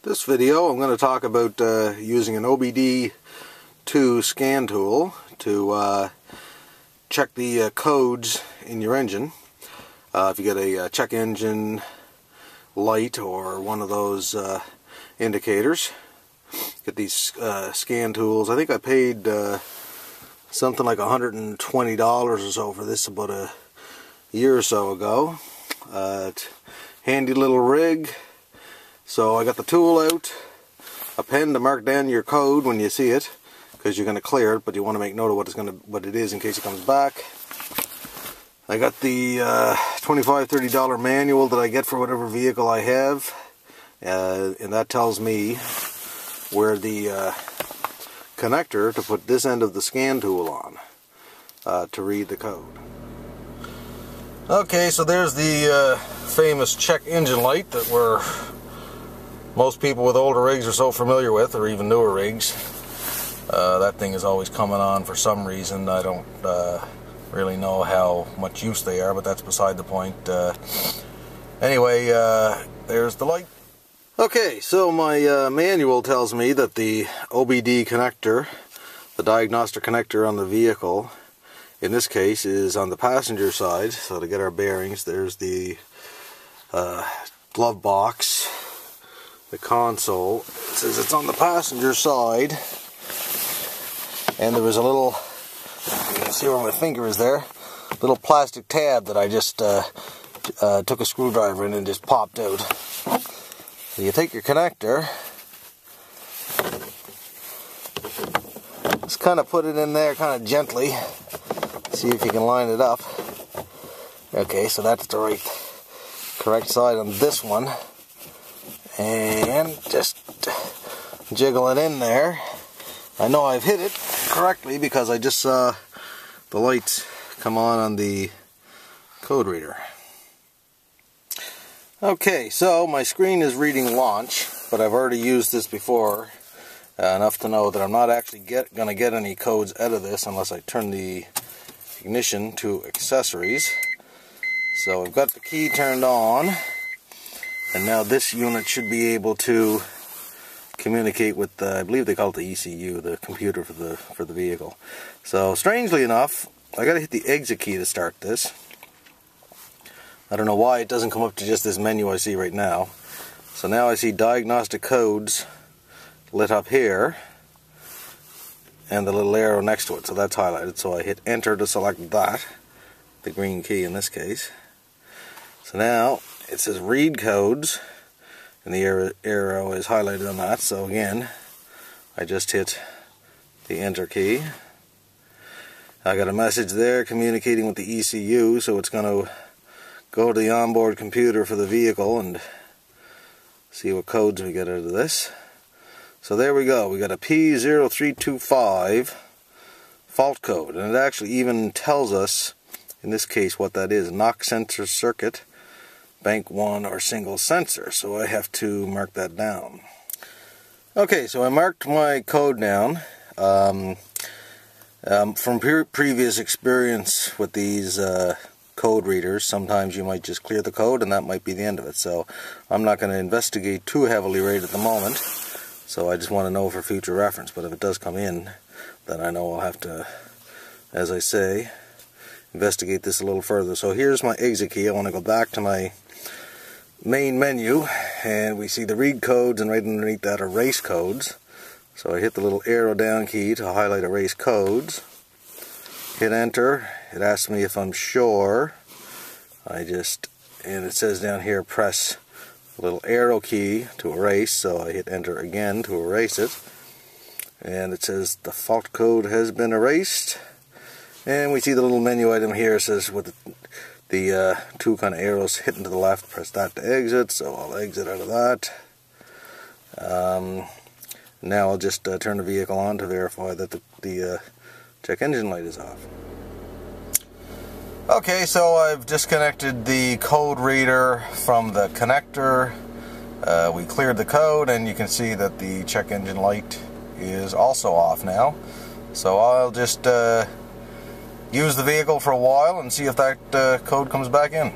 This video I'm going to talk about using an OBD2 scan tool to check the codes in your engine. If you get a check engine light or one of those indicators, get these scan tools. I think I paid something like $120 or so for this about a year or so ago. Handy little rig. So I got the tool out, a pen to mark down your code when you see it, because you're going to clear it, but you want to make note of what it is in case it comes back. I got the $25–30 manual that I get for whatever vehicle I have, and that tells me where the connector to put this end of the scan tool on to read the code. Okay, so there's the famous check engine light that most people with older rigs are so familiar with, or even newer rigs. That thing is always coming on for some reason. I don't really know how much use they are, but that's beside the point. Anyway, there's the light. Okay, so my manual tells me that the OBD connector, the diagnostic connector on the vehicle, in this case is on the passenger side. So to get our bearings, there's the glove box, the console. It says it's on the passenger side, and there was a little, you can see where my finger is there, little plastic tab that I just took a screwdriver in and just popped out. So you take your connector, just kind of put it in there kind of gently, see if you can line it up. Okay, so that's the correct side on this one. And just jiggle it in there. I know I've hit it correctly because I just saw the lights come on the code reader. Okay, so my screen is reading launch, but I've already used this before enough to know that I'm not actually going to get any codes out of this unless I turn the ignition to accessories. So I've got the key turned on. And now this unit should be able to communicate with, I believe they call it the ECU, the computer for the vehicle. So strangely enough, I got to hit the exit key to start this. I don't know why it doesn't come up to just this menu I see right now. So now I see diagnostic codes lit up here, and the little arrow next to it. So that's highlighted. So I hit enter to select that, the green key in this case. So now it says read codes, and the arrow is highlighted on that. So again, I just hit the enter key. I got a message there communicating with the ECU, so it's going to go to the onboard computer for the vehicle and see what codes we get out of this. So there we go. We got a P0325 fault code, and it actually even tells us in this case what that is: knock sensor circuit, bank 1 or single sensor. So I have to mark that down. Okay, so I marked my code down. From previous experience with these code readers, sometimes you might just clear the code and that might be the end of it. So I'm not going to investigate too heavily right at the moment. So I just want to know for future reference. But if it does come in, then I know I'll have to, as I say, investigate this a little further. So here's my exit key. I want to go back to my main menu, and we see the read codes, and right underneath that erase codes. So I hit the little arrow down key to highlight erase codes, hit enter. It asks me if I'm sure. And it says down here press the little arrow key to erase, so I hit enter again to erase it, and it says the fault code has been erased. And we see the little menu item here. It says with the two kind of arrows hitting to the left, press that to exit, so I'll exit out of that. Now I'll just turn the vehicle on to verify that the check engine light is off. Okay, so I've disconnected the code reader from the connector. We cleared the code, and you can see that the check engine light is also off now. So I'll just use the vehicle for a while and see if that code comes back in.